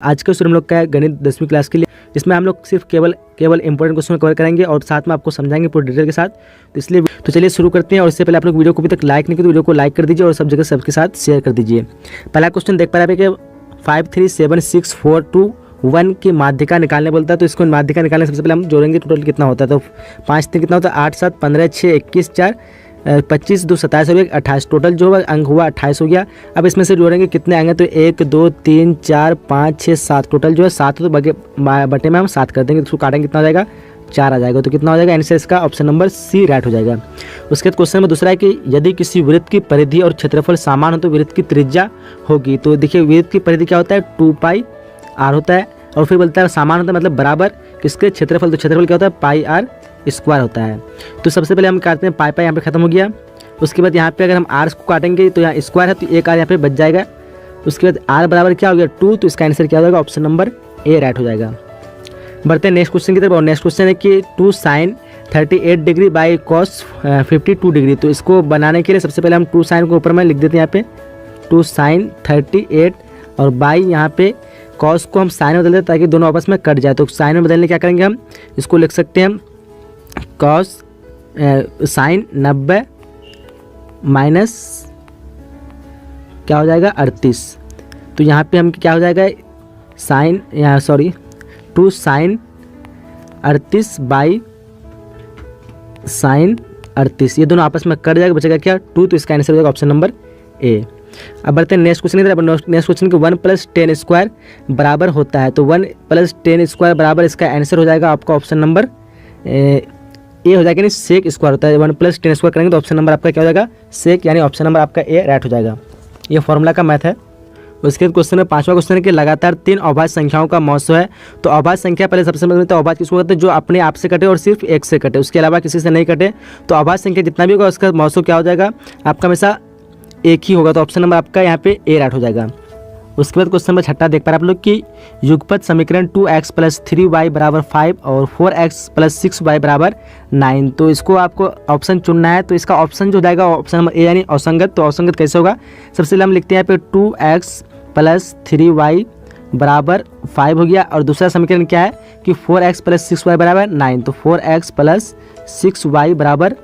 आज का हम लोग का है गणित 10वीं क्लास के लिए। इसमें हम लोग सिर्फ केवल इंपॉर्टेंट क्वेश्चन कवर करेंगे और साथ में आपको समझाएंगे पूरी डिटेल के साथ। तो इसलिए तो चलिए शुरू करते हैं। और इससे पहले आप लोग वीडियो को अभी तक लाइक नहीं किया तो वीडियो को लाइक कर दीजिए और सब जगह सबके साथ शेयर कर दीजिए। पहला क्वेश्चन देख पा रहे हैं कि 5 3 7 6 4 2 1 की माध्यिका निकालने बोलता है। तो इसको माध्यिका निकालने सबसे पहले हम जोड़ेंगे टोटल कितना होता है। तो 5 3 कितना होता है 8 7 15 6 21 4 25 2 27 और 28 टोटल जो अंक हुआ 28 हो गया। अब इसमें से जोड़ेंगे कितने आएंगे तो 1 2 3 4 5 6 7 टोटल जो है 7 तो बटे में हम 7 कर देंगे। तो उसको काटेंगे कितना हो जाएगा 4 आ जाएगा। तो कितना हो जाएगा आंसर इसका ऑप्शन नंबर सी राइट हो जाएगा। उसके बाद क्वेश्चन में दूसरा है कि यदि किसी वृत्त की परिधि और क्षेत्रफल समान हो तो वृत्त की त्रिज्या होगी। तो देखिए वृत्त की परिधि क्या होता है 2 पाई आर होता है और फिर बोलता है समान होता है मतलब बराबर किसके क्षेत्रफल। तो क्षेत्रफल क्या होता है पाई आर स्क्वायर होता है। तो सबसे पहले हम काटते हैं पाई यहाँ पे खत्म हो गया। उसके बाद यहाँ पे अगर हम आर को काटेंगे तो यहाँ स्क्वायर है तो एक आर यहाँ पे बच जाएगा। उसके बाद आर बराबर क्या हो गया 2 तो इसका आंसर क्या हो जाएगा ऑप्शन नंबर ए राइट हो जाएगा। बढ़ते हैं नेक्स्ट क्वेश्चन की तरफ। और नेक्स्ट क्वेश्चन है कि 2 sin 38 degree by cos 52 degree. तो इसको बनाने के लिए सबसे पहले हम 2 sin को ऊपर में लिख देते हैं यहाँ पे 2 sin 38 और बाई यहाँ पे कॉस को हम साइन में बदल देते ताकि दोनों आपस में कट जाए। तो साइन में बदलने क्या करेंगे हम इसको लिख सकते हैं हम कॉस साइन 90 माइनस क्या हो जाएगा 38। तो यहाँ पे हम क्या हो जाएगा साइन यहाँ 2 sin 38 बाई साइन 38 ये दोनों आपस में कट जाएगा बचेगा क्या 2 तो इसका आंसर हो जाएगा ऑप्शन नंबर ए। अब बढ़ते हैं नेक्स्ट क्वेश्चन की तरफ। नेक्स्ट क्वेश्चन के 1 + 10 स्क्वायर बराबर होता है। तो 1 + 10 स्क्वायर बराबर इसका आंसर हो जाएगा आपका ऑप्शन नंबर ए हो जाएगा। यानी सेक स्क्वायर होता है 1 + 10 स्क्वायर करेंगे तो ऑप्शन नंबर आपका क्या हो जाएगा सेक यानी ऑप्शन नंबर आपका ए राइट हो जाएगा। ये फॉर्मूला का मैथ है। उसके बाद क्वेश्चन में 5वां क्वेश्चन है कि लगातार 3 अभाज्य संख्याओं का मौसो है। तो अभाज्य संख्या पहले सबसे पहले तो अभाज्य किसको कहते हैं जो अपने आप से कटे और सिर्फ एक से कटे उसके अलावा किसी से नहीं कटे। तो अभाज्य संख्या जितना भी होगा उसका मौसो क्या हो जाएगा आपका हमेशा एक ही होगा। तो ऑप्शन नंबर आपका यहाँ पे ए राइट हो जाएगा। उसके बाद क्वेश्चन नंबर 6 देख पा रहे आप लोग कि युगपत समीकरण 2x + 3y = 5 और 4x + 6y = 9। तो इसको आपको ऑप्शन चुनना है। तो इसका ऑप्शन जो जाएगा ऑप्शन नंबर ए यानी असंगत। तो असंगत कैसे होगा सबसे पहले हम लिखते हैं यहाँ पे 2x + 3y = 5 हो गया। और दूसरा समीकरण क्या है कि 4x + 6y = 9। तो 4x + 6y =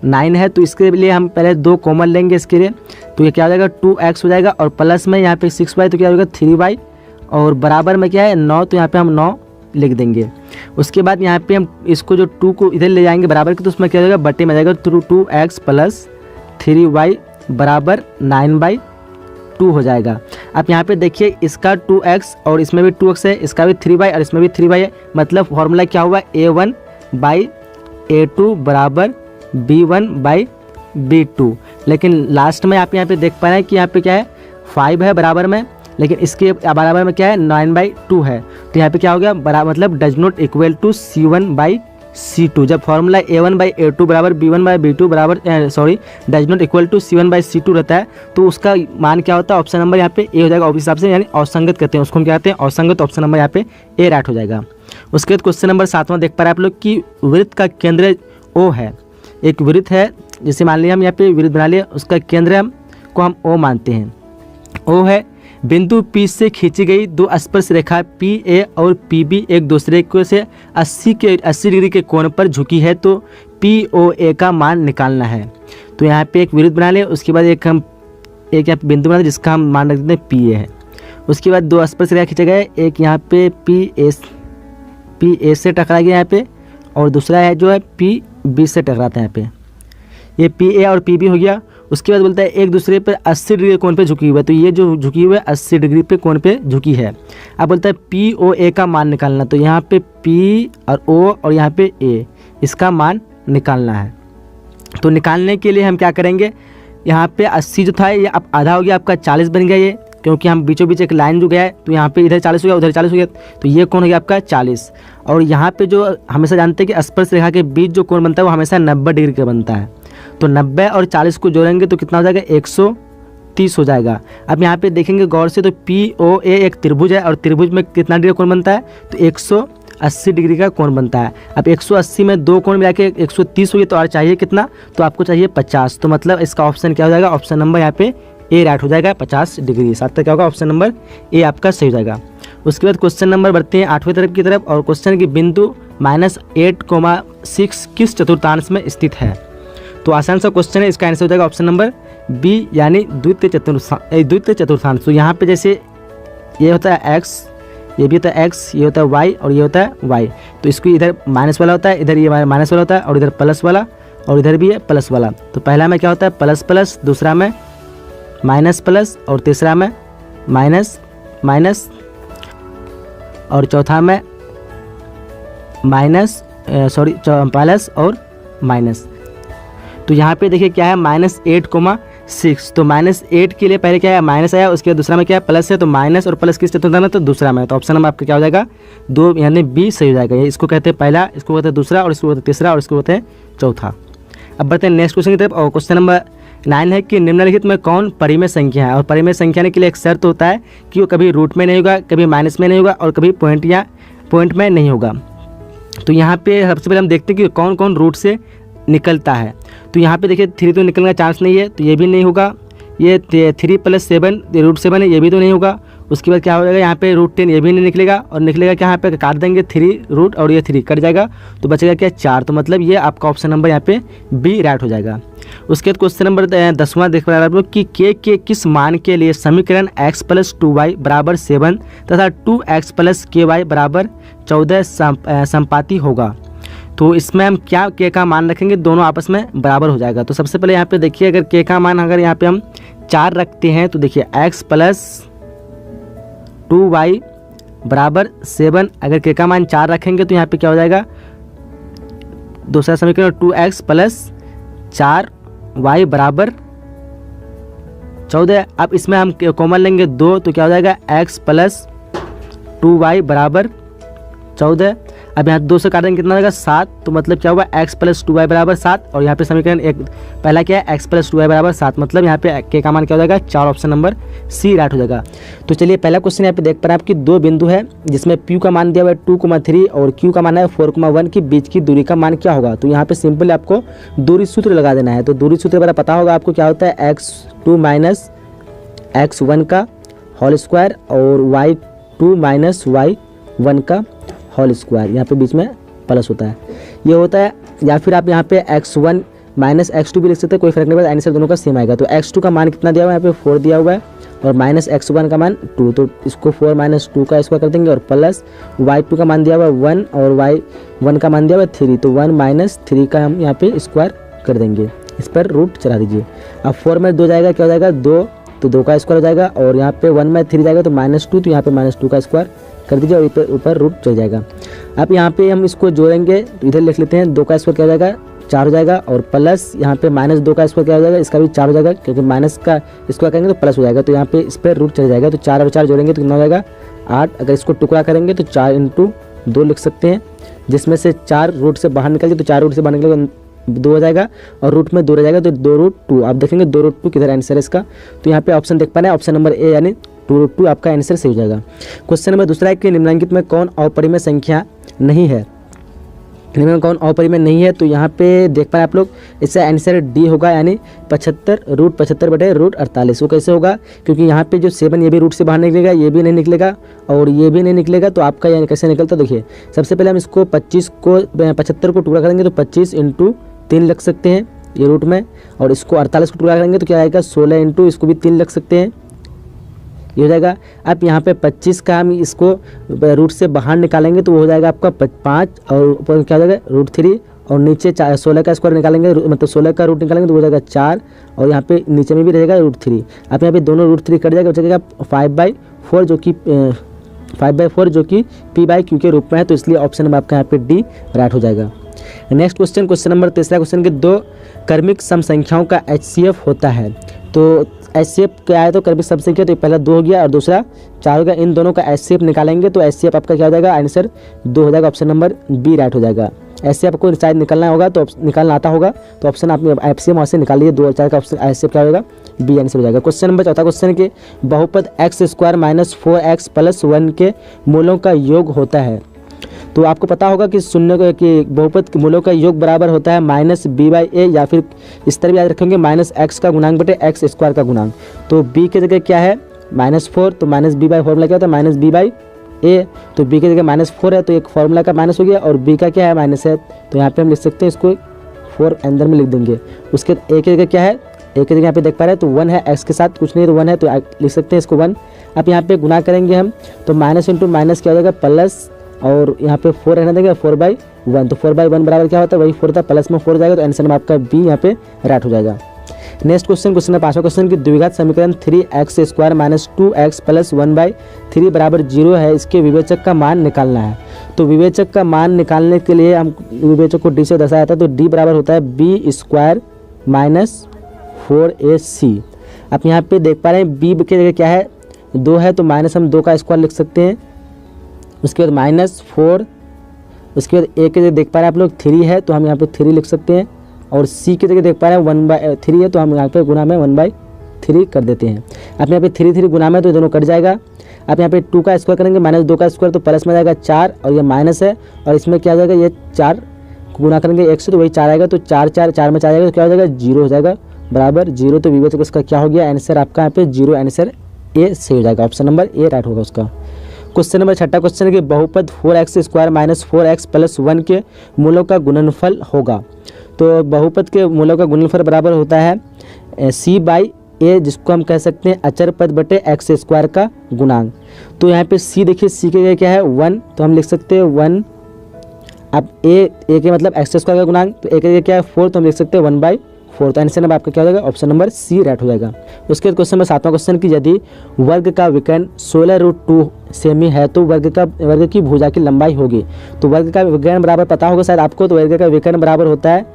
9 है। तो इसके लिए हम पहले 2 कॉमन लेंगे इसके लिए। तो ये क्या हो जाएगा 2x हो जाएगा और प्लस में यहाँ पे 6y तो क्या हो जाएगा 3y और बराबर में क्या है 9 तो यहाँ पे हम 9 लिख देंगे। उसके बाद यहाँ पे हम इसको जो 2 को इधर ले जाएंगे बराबर के तो उसमें क्या हो जाएगा बटे में आ जाएगा 2x + 3y = 9/2 हो जाएगा। अब यहाँ पे देखिए इसका 2x और इसमें भी 2x है इसका भी 3y और इसमें भी 3y है मतलब फॉर्मूला क्या हुआ a1/a2 = b1/b2। लेकिन लास्ट में आप यहाँ पे देख पा रहे हैं कि यहाँ पे क्या है 5 है बराबर में लेकिन इसके बराबर में क्या है 9/2 है। तो यहाँ पे क्या हो गया बराबर मतलब does not equal to c1/c2। जब formula a1/a2 = b1/b2 does not equal to c1/c2 रहता है तो उसका मान क्या होता है ऑप्शन नंबर यहाँ पे ए हो जाएगा। ऑब्वियस हिसाब से यानी असंगत कहते हैं उसको हम क्या कहते हैं असंगत। ऑप्शन नंबर यहाँ पे ए राइट हो जाएगा। उसके बाद क्वेश्चन नंबर 7 देख पा रहे हैं आप लोग कि वृत्त का केंद्र O है। एक वृत्त है जैसे मान लिया हम यहाँ पे वृत्त बना लिया उसका केंद्र को हम O मानते हैं। O है बिंदु P से खींची गई 2 स्पर्श रेखा PA और PB एक दूसरे को से 80 डिग्री के कोण पर झुकी है। तो POA का मान निकालना है। तो यहाँ पे एक वृत्त बना लिया उसके बाद एक यहाँ पे बिंदु बना लिया जिसका हम मान रख देते हैं PA है। उसके बाद 2 स्पर्श रेखा खींचे गए एक यहाँ पे PA से टकरा गया यहाँ पे और दूसरा है जो है PB से टकराता है यहाँ पे ये PA और PB हो गया। उसके बाद बोलता है एक दूसरे पर 80 डिग्री कोण पे झुकी हुई है। तो ये जो झुकी हुई है 80 डिग्री पे कोण पे झुकी है। अब बोलता है POA का मान निकालना। तो यहाँ पे P और O और यहाँ पे A इसका मान निकालना है। तो निकालने के लिए हम क्या करेंगे यहाँ पे 80 जो था ये अब आधा हो गया आपका 40 बन गया ये क्योंकि हम बीचों बीच एक लाइन जो गया है तो यहाँ पे इधर 40 हो गया उधर 40 हो गया तो ये कोण हो गया आपका 40। और यहाँ पे जो हमेशा जानते हैं कि स्पर्श रेखा के बीच जो कोण बनता है वो हमेशा 90 डिग्री का बनता है। तो 90 और 40 को जोड़ेंगे तो कितना हो जाएगा 130 हो जाएगा। अब यहाँ पे देखेंगे गौर से तो POA एक त्रिभुज है और त्रिभुज में कितना डिग्री कोण बनता है तो 180 डिग्री का कोण बनता है। अब 180 में 2 कोण मिला के 130 हो गया तो और चाहिए कितना तो आपको चाहिए 50। तो मतलब इसका ऑप्शन क्या हो जाएगा ऑप्शन नंबर यहाँ पे ए राइट हो जाएगा 50 डिग्री। साथ तक क्या होगा ऑप्शन नंबर ए आपका सही हो जाएगा। उसके बाद क्वेश्चन नंबर बढ़ते हैं 8वें तरफ की तरफ, और क्वेश्चन की बिंदु -8,6 किस चतुर्थांश में स्थित है। तो आसान सा क्वेश्चन है, इसका आंसर हो जाएगा ऑप्शन नंबर बी यानी द्वितीय चतुर्थांश। तो यहाँ पे जैसे ये होता है x, ये भी होता है x, ये होता है y और ये होता है y। तो इसको इधर माइनस वाला होता है, इधर ये माइनस वाला होता है, और इधर प्लस वाला, और इधर भी है प्लस वाला। तो पहला में क्या होता है प्लस प्लस, दूसरा में माइनस प्लस, और तीसरा में माइनस माइनस, और चौथा में माइनस प्लस और माइनस। तो यहाँ पे देखिए क्या है -8,6। तो -8 के लिए पहले क्या है माइनस आया, उसके बाद दूसरा में क्या है प्लस है। तो माइनस और प्लस किस चतुर्थांश में, तो दूसरा में। तो ऑप्शन नंबर आपका क्या हो जाएगा 2 यानी बी सही हो जाएगा। ये इसको कहते हैं पहला, इसको कहते हैं दूसरा, और इसको कहते हैं तीसरा, और इसको कहते हैं चौथा। अब बढ़ते हैं नेक्स्ट क्वेश्चन की तरफ, और क्वेश्चन नंबर 9 है कि निम्नलिखित में कौन परिमेय संख्या है। और परिमेय संख्या के लिए एक शर्त होता है कि वो कभी रूट में नहीं होगा, कभी माइनस में नहीं होगा, और कभी पॉइंट में नहीं होगा। तो यहाँ पे सबसे पहले हम देखते हैं कि कौन कौन रूट से निकलता है। तो यहाँ पे देखिए 3 तो निकलने का चांस नहीं है, तो ये भी नहीं होगा। ये 3 + 7 √7 है, ये भी तो नहीं होगा। उसके बाद क्या हो जाएगा यहाँ पे √10, ये भी नहीं निकलेगा। और निकलेगा क्या, यहाँ पे काट देंगे 3 रूट, और ये 3 कट जाएगा, तो बचेगा क्या 4। तो मतलब ये आपका ऑप्शन नंबर यहाँ पे बी राइट हो जाएगा। उसके बाद क्वेश्चन नंबर 10वां देख पा रहे हैं आप लोग कि के किस मान के लिए समीकरण x + 2y = 7 तथा 2x + ky = 14 संपाती होगा। तो इसमें हम क्या के का मान रखेंगे, दोनों आपस में बराबर हो जाएगा। तो सबसे पहले यहाँ पे देखिए, अगर के का मान अगर यहाँ पे हम 4 रखते हैं, तो देखिए x + 2y = 7। अगर के का मान 4 रखेंगे तो यहाँ पे क्या हो जाएगा, दूसरा समीकरण 2x + 4y = 14। अब इसमें हम कॉमन लेंगे 2, तो क्या हो जाएगा x + 2y = 14। अब यहाँ 2 से काट देंगे कितना हो जाएगा 7। तो मतलब क्या हुआ x + 2y = 7। और यहाँ पे समीकरण एक पहला क्या है x + 2y = 7, मतलब यहाँ पे के का मान क्या हो जाएगा 4। ऑप्शन नंबर सी राइट हो जाएगा। तो चलिए पहला क्वेश्चन यहाँ पे देख पा रहे हैं आपकी 2 बिंदु है, जिसमें p का मान दिया हुआ है 2,3 और q का मान है 4,1 की बीच की दूरी का मान क्या होगा। तो यहाँ पे सिंपल आपको दूरी सूत्र लगा देना है। तो दूरी सूत्र वगैरह पता होगा आपको, क्या होता है x2 - x1 का होल स्क्वायर और y2 - y1 का होल स्क्वायर, यहाँ पे बीच में प्लस होता है, ये होता है। या फिर आप यहाँ पे x1 - x2 भी लिख सकते हैं, कोई फर्क नहीं पड़ता, आंसर दोनों का सेम आएगा। तो x2 का मान कितना दिया हुआ है, यहाँ पे 4 दिया हुआ है, और -x1 का मान 2, तो इसको 4 - 2 का स्क्वायर कर देंगे, और प्लस y2 का मान दिया हुआ है 1 और y1 का मान दिया हुआ है 3, तो 1 - 3 का हम यहाँ पे स्क्वायर कर देंगे, इस पर रूट चला दीजिए। अब 4 में 2 जाएगा, क्या हो जाएगा 2, तो 2 का स्क्वायर हो जाएगा, और यहाँ पे 1 में 3 जाएगा तो -2, तो यहाँ पे -2 का स्क्वायर कर दीजिए, और ऊपर रूट चल जाएगा। अब यहाँ पे हम इसको जोड़ेंगे, तो इधर लिख लेते हैं 2 का स्क्वायर क्या हो जाएगा 4 हो जाएगा, और प्लस यहाँ पे -2 का स्क्वायर क्या हो जाएगा, इसका भी 4 हो जाएगा, क्योंकि माइनस का स्क्वायर करेंगे तो प्लस हो जाएगा, तो यहाँ पे इस पर रूट चल जाएगा। तो 4 और 4 जोड़ेंगे तो कितना हो जाएगा 8। अगर इसको टुकड़ा करेंगे तो 4 × 2 लिख सकते हैं, जिसमें से 4 रूट से बाहर निकल जाए, तो 4 रूट से बाहर निकल 2 हो जाएगा, और रूट में 2 रह जाएगा, तो 2√2। आप देखेंगे 2√2 किधर आंसर है इसका। तो यहाँ पे ऑप्शन देख पा रहे हैं, ऑप्शन नंबर ए यानी 2√2 आपका आंसर सही हो जाएगा। क्वेश्चन नंबर दूसरा है कि निम्नलिखित में कौन अपरिमेय संख्या नहीं है। निम्न में कौन अपरिमेय नहीं है, तो यहाँ पे देख पाए आप लोग, इसका आंसर डी होगा, यानी 75√75/√48। वो कैसे होगा, क्योंकि यहाँ पे जो 7 ये भी रूट से बाहर निकलेगा, ये भी नहीं निकलेगा और ये भी नहीं निकलेगा, तो आपका यानी कैसे निकलता देखिए। सबसे पहले हम इसको 75 को टुकड़ा करेंगे तो 25 × 3 लिख सकते हैं ये रूट में, और इसको 48 को टुकड़ा करेंगे तो क्या आएगा 16 × इसको भी 3 लिख सकते हैं, ये हो जाएगा। अब यहाँ पे 25 का हम इसको रूट से बाहर निकालेंगे तो वो हो जाएगा आपका 5, और ऊपर क्या हो जाएगा √3, और नीचे 16 का स्क्वायर निकालेंगे, मतलब 16 का रूट निकालेंगे तो हो जाएगा 4, और यहाँ पे नीचे में भी रहेगा √3। अब यहाँ पे दोनों √3 कट जाएगा, बचेगा 5/4 जो कि 5/4 जो कि p/q के रूप में है, तो इसलिए ऑप्शन नंबर आपका यहाँ पे डी राइट हो जाएगा। नेक्स्ट क्वेश्चन नंबर तीसरा क्वेश्चन के 2 क्रमिक सम संख्याओं का HCF होता है। तो HCF क्या है, तो क्रमिक सम संख्या, तो पहला 2 हो गया और दूसरा 4 हो गया, इन दोनों का HCF निकालेंगे तो HCF आपका क्या हो जाएगा, आंसर 2 हो जाएगा, ऑप्शन नंबर बी राइट हो जाएगा। HCF आपको शायद निकालना होगा, तो निकालना आता होगा तो ऑप्शन आप HCF वहाँ से निकाल लीजिए, 2 और 4 का ऑप्शन HCF क्या होगा, बी आंसर हो जाएगा। क्वेश्चन नंबर चौथा क्वेश्चन के बहुपद x² - 4x + 1 के मूलों का योग होता है। तो आपको पता होगा कि शून्य कि बहुपद के मूलों का योग बराबर होता है -b/a, या फिर इस तरह भी याद रखेंगे -x का गुणांक बटे x² का गुणांक। तो b की जगह क्या है -4, तो -b/4 क्या होता है -b/a ए, तो बी की जगह -4 है तो एक फार्मूला का माइनस हो गया और बी का क्या है माइनस है, तो यहाँ पे हम लिख सकते हैं इसको 4 अंदर में लिख देंगे। उसके ए की जगह क्या है, ए की जगह यहाँ पे देख पा रहे हैं तो 1 है, एक्स के साथ कुछ नहीं तो 1 है तो लिख सकते हैं इसको 1। अब यहाँ पे गुना करेंगे हम तो माइनस इंटू माइनस क्या हो जाएगा प्लस, और यहाँ पे 4 रहने देंगे 4/1, तो 4/1 बराबर क्या होता है वही 4 होता है, प्लस में 4 जाएगा तो आंसर में आपका बी यहाँ पे राइट हो जाएगा। नेक्स्ट क्वेश्चन है 5वां क्वेश्चन की द्विघात समीकरण 3x² - 2x + 1/3 बराबर 0 है, इसके विवेचक का मान निकालना है। तो विवेचक का मान निकालने के लिए हम विवेचक को d से दर्शाया था, तो d बराबर होता है b² - 4ac। आप यहाँ पे देख पा रहे हैं b की जगह क्या है 2 है तो माइनस हम 2 का स्क्वायर लिख सकते हैं, उसके बाद -4, उसके बाद a की जगह देख पा रहे हैं आप लोग 3 है तो हम यहाँ पे 3 लिख सकते हैं, और c की जगह देख पा रहे हैं 1/3 है तो हम यहाँ पे गुना में 1/3 कर देते हैं। आप यहाँ पे 3 गुना में तो दोनों कट जाएगा। आप यहाँ पे 2 का स्क्वायर करेंगे -2 का स्क्वायर तो प्लस में जाएगा 4 और ये माइनस है, और इसमें क्या हो जाएगा ये 4 गुना करेंगे 1 से तो वही 4 आएगा, तो 4 में 4 जाएगा तो क्या हो जाएगा 0 हो जाएगा बराबर 0। तो विवेचक इसका क्या हो गया आंसर आपका यहाँ पे 0, आंसर ए सही हो जाएगा, ऑप्शन नंबर ए राइट होगा उसका। क्वेश्चन नंबर 6 क्वेश्चन है कि बहुपद 4x² - 4x + 1 के मूलों का गुणनफल होगा। तो बहुपद के मूलों का गुणनफल बराबर होता है c/a, जिसको हम कह सकते हैं अचर पद बटे x² का गुणांक। तो यहाँ पे c देखिए, c के लिए क्या है 1 तो हम लिख सकते हैं 1। अब a के मतलब x² का गुणांक, तो a के लिए क्या है 4 तो हम लिख सकते हैं 1/4, तो आंसर नंबर आपका क्या हो जाएगा ऑप्शन नंबर सी राइट हो जाएगा। उसके बाद क्वेश्चन नंबर 7वां क्वेश्चन की यदि वर्ग का विकर्ण 16√2 सेमी है तो वर्ग की भुजा की लंबाई होगी। तो वर्ग का विकर्ण बराबर पता होगा शायद आपको, तो वर्ग का विकर्ण बराबर होता है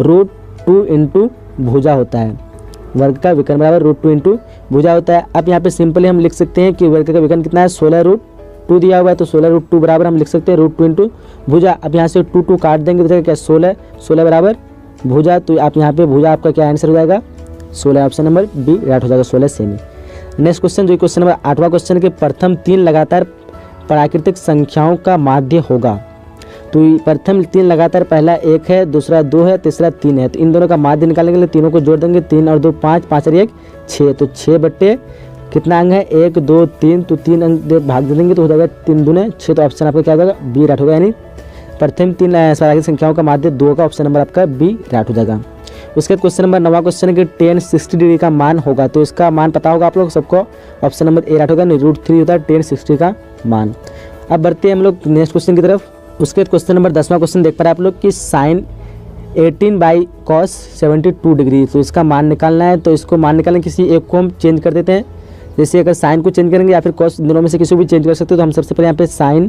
√2 इंटू भुजा होता है। वर्ग का विकर्ण बराबर √2 इंटू भुजा होता है। अब यहाँ पे सिंपली हम लिख सकते हैं कि वर्ग का विकर्ण कितना है 16√2 दिया हुआ है, तो 16√2 बराबर हम लिख सकते हैं √2 इंटू भुजा। अब यहाँ से 2 काट देंगे तो क्या 16 बराबर भुजा, तो आप यहाँ पे भुजा आपका क्या आंसर हो जाएगा 16, ऑप्शन नंबर बी राइट हो जाएगा 16 सेमी। नेक्स्ट क्वेश्चन जो क्वेश्चन नंबर 8वां क्वेश्चन के प्रथम 3 लगातार प्राकृतिक संख्याओं का माध्य होगा। तो प्रथम 3 लगातार, पहला 1 है, दूसरा 2 है, तीसरा 3 है, तो इन दोनों का माध्य निकालने के लिए तीनों को जोड़ देंगे, 3 और 2 5, 5 और 1 6, तो 6 बट्टे कितना अंग है 1 2 3, तो 3 अंग भाग दे देंगे तो हो जाएगा 3 दूने 6, तो ऑप्शन आपका क्या हो जाएगा बी राइट होगा, यानी प्रथम 3 प्राकृतिक संख्याओं का माध्य 2 का ऑप्शन नंबर आपका बी राइट हो जाएगा। उसके बाद क्वेश्चन नंबर 9वां क्वेश्चन है कि tan 60 डिग्री का मान होगा। तो इसका मान पता होगा आप लोग सबको, ऑप्शन नंबर ए राइट होगा, √3 होता है tan 60 का मान। अब बढ़ते हैं हम लोग नेक्स्ट क्वेश्चन की तरफ। उसके बाद क्वेश्चन नंबर 10वां क्वेश्चन देख पा रहे हैं आप लोग कि sin 18/cos 72 डिग्री, तो इसका मान निकालना है। तो इसको मान निकालने किसी एक को हम चेंज कर देते हैं, जैसे अगर साइन को चेंज करेंगे या फिर कॉस, दोनों में से किसी को भी चेंज कर सकते हो। तो हम सबसे पहले यहाँ पे sin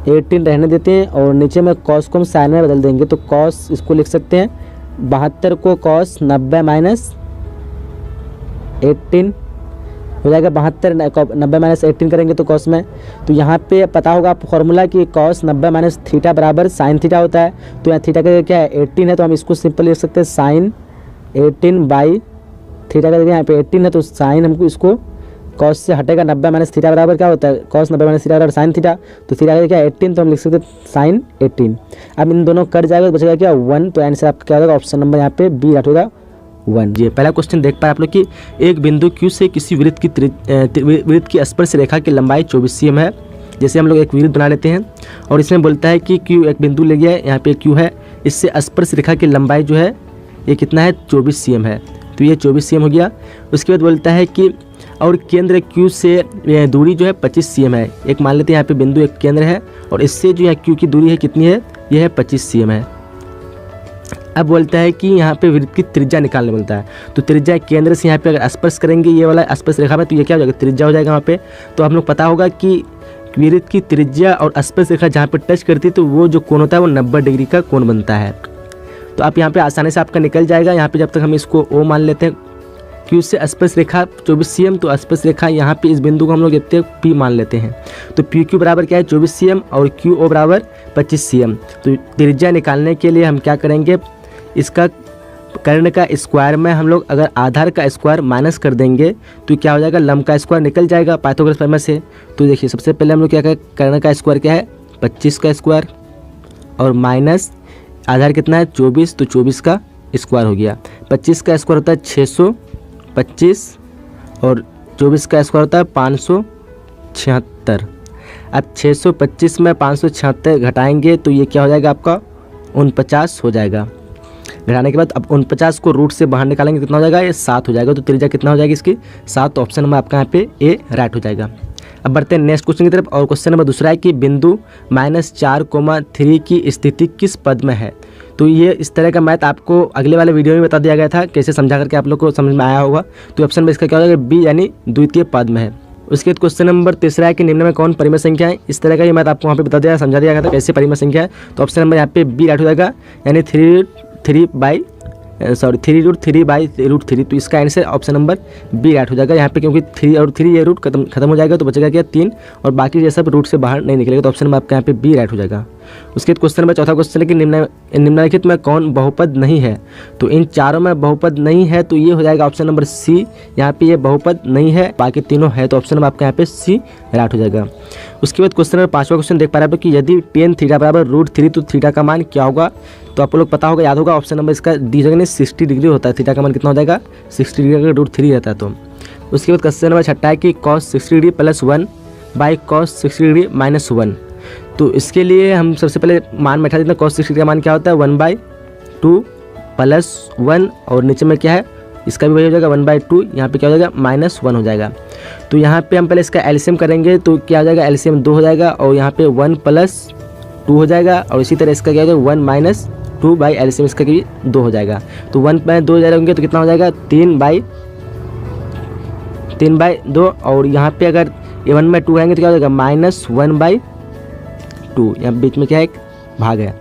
18 रहने देते हैं और नीचे में कॉस को हम साइन में बदल देंगे, तो कॉस इसको लिख सकते हैं 72 को कॉस 90 माइनस 18 हो जाएगा 72, 90 माइनस 18 करेंगे तो कॉस में। तो यहाँ पे पता होगा आपको फॉर्मूला कि कॉस 90 माइनस थीटा बराबर साइन थीटा होता है। तो यहाँ थीटा का क्या है 18 है, तो हम इसको सिंपल लिख सकते हैं साइन 18 थीटा का यहाँ पे 18 है, तो साइन हमको इसको कॉस से हटेगा 90 माइनस थीटा बराबर क्या होता है कॉस 90 माइनस थीटा बराबर साइन थीटा, तो थीटा का क्या है 18, तो हम लिख सकते हैं साइन 18। अब इन दोनों कट जाएगा तो बचेगा क्या 1, तो आंसर आपका क्या होगा ऑप्शन नंबर यहाँ पे बी राइट होगा 1। ये पहला क्वेश्चन देख पाए आप लोग कि एक बिंदु Q से किसी वृत्त की स्पर्श रेखा की लंबाई 24 cm है। जैसे हम लोग एक वृत्त बना लेते हैं और इसमें बोलता है कि Q एक बिंदु ले गया है, यहाँ पे Q है, इससे स्पर्श रेखा की लंबाई जो है ये कितना है 24 cm है, तो ये 24 cm हो गया। उसके बाद बोलता है कि और केंद्र Q से दूरी जो है 25 cm है। एक मान लेते हैं यहाँ पे बिंदु एक केंद्र है और इससे जो यहाँ Q की दूरी है कितनी है, यह है 25 cm है। अब बोलता है कि यहाँ पे वृत्त की त्रिज्या निकालने बोलता है, तो त्रिज्या केंद्र से यहाँ पे अगर स्पर्श करेंगे ये वाला स्पर्श रेखा में, तो ये क्या हो जाएगा त्रिज्या हो जाएगा वहाँ पे। तो हम लोग पता होगा कि वृत्त की त्रिज्या और स्पर्श रेखा जहाँ पे टच करती है तो वो जो कोण होता है वो 90 डिग्री का कोण बनता है। तो आप यहाँ पे आसानी से आपका निकल जाएगा। यहाँ पे जब तक हम इसको O मान लेते हैं, Q से स्पर्श रेखा 24 cm, तो स्पर्श रेखा यहाँ पे इस बिंदु को हम लोग देखते हैं P मान लेते हैं। तो PQ बराबर क्या है 24 cm और QO बराबर 25 cm। तो त्रिज्या निकालने के लिए हम क्या करेंगे, इसका कर्ण का स्क्वायर में हम लोग अगर आधार का स्क्वायर माइनस कर देंगे तो क्या हो जाएगा लंब का स्क्वायर निकल जाएगा पाइथागोरस प्रमेय से। तो देखिए सबसे पहले हम लोग क्या करें, कर्ण का स्क्वायर क्या है 25 का स्क्वायर और माइनस आधार कितना है 24, तो 24 का स्क्वायर हो गया। 25 का स्क्वायर होता है 625 और 24 का स्क्वायर होता है 576। अब 625 में 576 घटाएंगे तो ये क्या हो जाएगा आपका 49 हो जाएगा। घटाने के बाद अब 49 को रूट से बाहर निकालेंगे कितना हो जाएगा, ये 7 हो जाएगा। तो त्रिज्या कितना हो जाएगी इसकी 7। तो ऑप्शन नंबर आपका यहाँ पे ए राइट हो जाएगा। अब बढ़ते हैं नेक्स्ट क्वेश्चन की तरफ। और क्वेश्चन नंबर दूसरा है कि बिंदु -4,3 की स्थिति किस पद में है। तो ये इस तरह का मैथ आपको अगले वाले वीडियो में बता दिया गया था, कैसे समझा करके आप लोग को समझ में आया होगा। तो ऑप्शन में इसका क्या हो जाएगा बी यानी द्वितीय पद में है। उसके बाद क्वेश्चन नंबर तीसरा है कि निम्न में कौन परिमेय संख्या है। इस तरह का ये मैथ आपको वहाँ पे बता दिया समझा दिया गया था कैसे परिमेय संख्या है। तो ऑप्शन नंबर यहाँ पे बी राइट हो जाएगा यानी 3√3/√3। तो इसका answer option number B right हो जाएगा यहाँ पे, क्योंकि 3 और 3 ये रूट खत्म हो जाएगा तो बचेगा क्या 3 और बाकी ये सब रूट से बाहर नहीं निकलेगा। तो ऑप्शन नंबर आपका यहाँ पे बी राइट हो जाएगा। उसके बाद क्वेश्चन नंबर चौथा क्वेश्चन है कि निम्नलिखित में कौन बहुपद नहीं है। तो इन चारों में बहुपद नहीं है तो ये हो जाएगा ऑप्शन नंबर सी। यहाँ पे ये बहुपद नहीं है, बाकी तीनों है। तो ऑप्शन नंबर आपका यहाँ पे सी राइट हो जाएगा। उसके बाद क्वेश्चन नंबर 5वां क्वेश्चन देख पा रहे हैं कि यदि tan थीटा बराबर √3 तो थीटा का मान क्या होगा। तो आप लोग पता होगा, याद होगा, ऑप्शन नंबर इसका दी जगह 60 डिग्री होता है। थीटा का मान कितना हो जाएगा 60 डिग्री अगर √3 रहता है तो। उसके बाद क्वेश्चन नंबर 6 है कि cos 60 डिग्री + 1/cos 60 डिग्री -1। तो इसके लिए हम सबसे पहले मान बैठा देते हैं। cos 60 का मान क्या होता है 1/2 + 1 और नीचे में क्या है इसका भी वही हो जाएगा 1/2। यहाँ पे क्या हो जाएगा -1 हो जाएगा। तो यहाँ पे हम पहले इसका एलसीएम करेंगे तो क्या हो जाएगा एलसीएम 2 हो जाएगा और यहाँ पे 1 + 2 हो जाएगा और इसी तरह इसका क्या हो जाएगा 1 - 2 बाई एलसीएम इसका भी 2 हो जाएगा। तो 1/2 हो जाएंगे तो कितना हो जाएगा 3/2 और यहाँ पे अगर 1/2 आएंगे तो क्या हो जाएगा -1/2। यहाँ बीच में क्या है एक भाग है।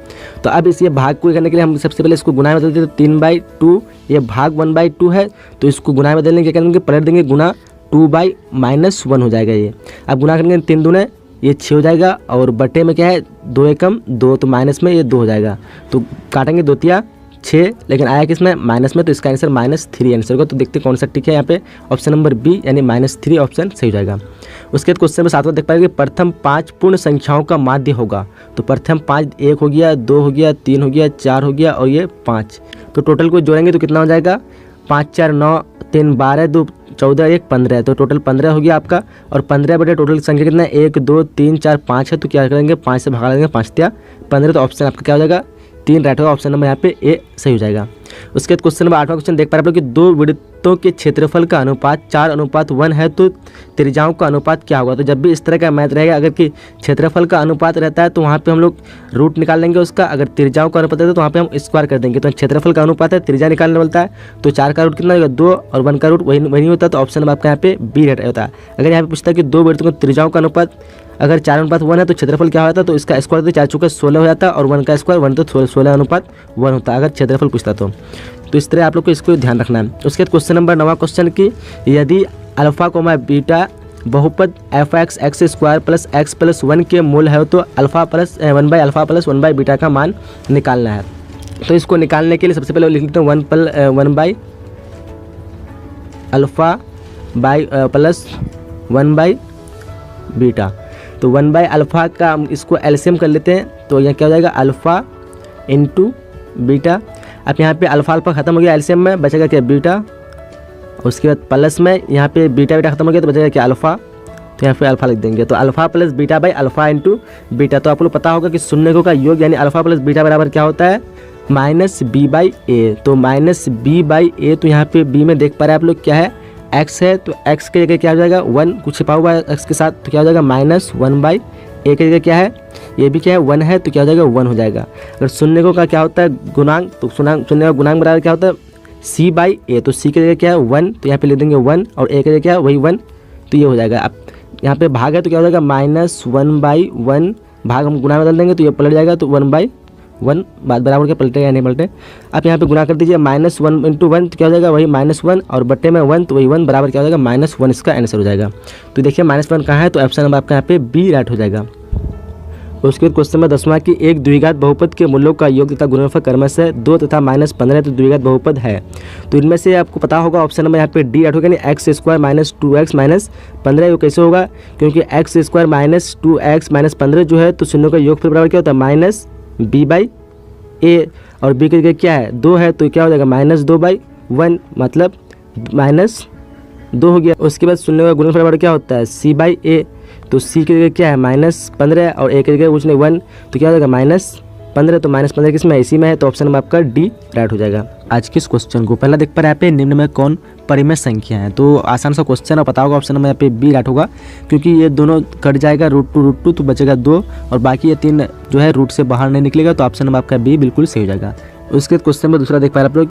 तो अब इस ये भाग को करने के लिए हम सबसे पहले इसको गुना में बदल देते। 3/2 ये भाग 1/2 है तो इसको गुना में बदलने क्या करेंगे पलट देंगे, गुना 2/-1 हो जाएगा ये। अब गुना करेंगे 3 दूने ये 6 हो जाएगा और बटे में क्या है 2 एकम 2 तो माइनस में ये 2 हो जाएगा। तो काटेंगे 2 तिया 6 लेकिन आया किसमें माइनस में, तो इसका आंसर -3 आंसर होगा। तो देखते कौन सा टिक है यहाँ पे ऑप्शन नंबर बी यानी -3 ऑप्शन सही हो जाएगा। उसके बाद क्वेश्चन में 7वां देख पाएंगे प्रथम 5 पूर्ण संख्याओं का माध्य होगा। तो प्रथम 5 1 हो गया 2 हो गया 3 हो गया 4 हो गया और ये 5। तो टोटल को जोड़ेंगे तो कितना हो जाएगा 5 4 9 3 12 2 14 1 15। तो टोटल 15 हो गया आपका और 15 बटे टोटल संख्या कितना है 1 2 3 4 5 है। तो क्या करेंगे 5 से भगा देंगे 5 तिया 15। तो ऑप्शन आपका क्या हो जाएगा 3 राइट होगा। ऑप्शन नंबर यहाँ पे ए सही हो जाएगा। उसके बाद क्वेश्चन नंबर 8वां क्वेश्चन देख पा रहे हैं कि दो वृत्तों के क्षेत्रफल का अनुपात 4:1 है तो त्रिज्याओं का अनुपात क्या होगा। तो जब भी इस तरह का मैथ रहेगा अगर कि क्षेत्रफल का अनुपात रहता है तो वहाँ पे हम लोग रूट निकाल लेंगे उसका। अगर त्रिज्याओं का अनुपात रहता है तो वहाँ पे हम स्क्वायर कर देंगे। तो क्षेत्रफल का अनुपात है त्रिज्या निकालने बोलता है तो 4 का रूट कितना होगा 2 और 1 का रूट वही नहीं होता। तो ऑप्शन नंबर आपका यहाँ पे बी राइट होता है। अगर यहाँ पे पूछता है कि दो वृत्तों के त्रिज्याओं का अनुपात अगर 4:1 है तो क्षेत्रफल क्या होता है तो इसका स्क्वायर तो 4 चुका 16 हो जाता है और 1 का स्क्वायर 1 तो 16:1 होता है अगर क्षेत्रफल पूछता तो इस तरह आप लोग को इसको ध्यान रखना है। उसके बाद क्वेश्चन नंबर 9वां क्वेश्चन की यदि अल्फा कोमा बीटा बहुपद fx x² + x + 1 के मूल है तो अल्फा प्लस 1/अल्फा + 1/बीटा का मान निकालना है। तो इसको निकालने के लिए सबसे पहले लिख लेते हैं 1/अल्फा + 1/बीटा। तो 1/अल्फा का हम इसको एलसीएम कर लेते हैं तो यह क्या हो जाएगा अल्फ़ा × बीटा। अब यहाँ पे अल्फा खत्म हो गया एलसीएम में बचेगा क्या बीटा। उसके बाद प्लस में यहाँ पे बीटा खत्म हो गया तो बचेगा क्या अल्फ़ा। तो यहाँ पे अल्फा लिख देंगे तो अल्फा + बीटा /अल्फा × बीटा। तो आप लोग पता होगा कि शून्यकों का योग यानी अल्फा + बीटा बराबर क्या होता है -b/a। तो -b/a तो यहाँ पे b में देख पा रहे हैं आप लोग क्या है x है तो x की जगह क्या हो जाएगा 1 कुछ छिपा हुआ है x के साथ तो क्या हो जाएगा -1/a की जगह क्या है ये भी क्या है 1 है तो क्या हो जाएगा 1 हो जाएगा। अगर शून्यकों का क्या होता है गुणांक तो शून्य का गुणांक बराबर क्या होता है c/a। तो c की जगह क्या है 1 तो यहाँ पे लिख देंगे 1 और a की जगह क्या है वही 1 तो ये हो जाएगा। अब यहाँ पे भाग है तो क्या हो जाएगा -1/1 भाग हम गुणा में बदल देंगे तो ये पलट जाएगा तो 1/1 बात बराबर के पलटे या नहीं पलटे। आप यहाँ पे गुना कर दीजिए -1 × 1 तो क्या हो जाएगा वही -1 और बट्टे में 1 तो वही 1 बराबर क्या हो जाएगा -1 इसका आंसर हो जाएगा। तो देखिए -1 कहाँ है तो ऑप्शन नंबर आपका यहाँ पे बी राइट हो जाएगा। उसके बाद क्वेश्चन में 10वां कि एक द्विघात बहुपद के मूल्यों का योग तथा गुणनफल क्रमशः 2 तथा -15 तो द्विघात बहुपद है। तो इनमें से आपको पता होगा ऑप्शन नंबर यहाँ पे डी राइट होगा यानी x² - 2x - 15 ये कैसे होगा क्योंकि x² - 2x - 15 जो है तो शून्यों का योगफल बराबर क्या होता है -b/a और b की जगह क्या है 2 है तो क्या हो जाएगा -2/1 मतलब -2 हो गया। उसके बाद शून्य का गुणनफल बराबर क्या होता है c/a। तो सी की जगह क्या है -15 और ए की जगह कुछ नहीं 1, तो क्या हो जाएगा -15। तो -15 किस में इसी में है, तो ऑप्शन नंबर आपका डी राइट हो जाएगा। आज के इस क्वेश्चन को पहला देख पा रहे हैं यहाँ पे निम्न में कौन परिमेय संख्या है, तो आसान सा क्वेश्चन है, पता होगा ऑप्शन नंबर यहाँ पे बी राइट होगा, क्योंकि ये दोनों कट जाएगा √2 तो बचेगा 2 और बाकी ये 3 जो है रूट से बाहर नहीं निकलेगा, तो ऑप्शन नंबर आपका बी बिल्कुल सही हो जाएगा। उसके क्वेश्चन में दूसरा देख पा रहे हैं आप लोग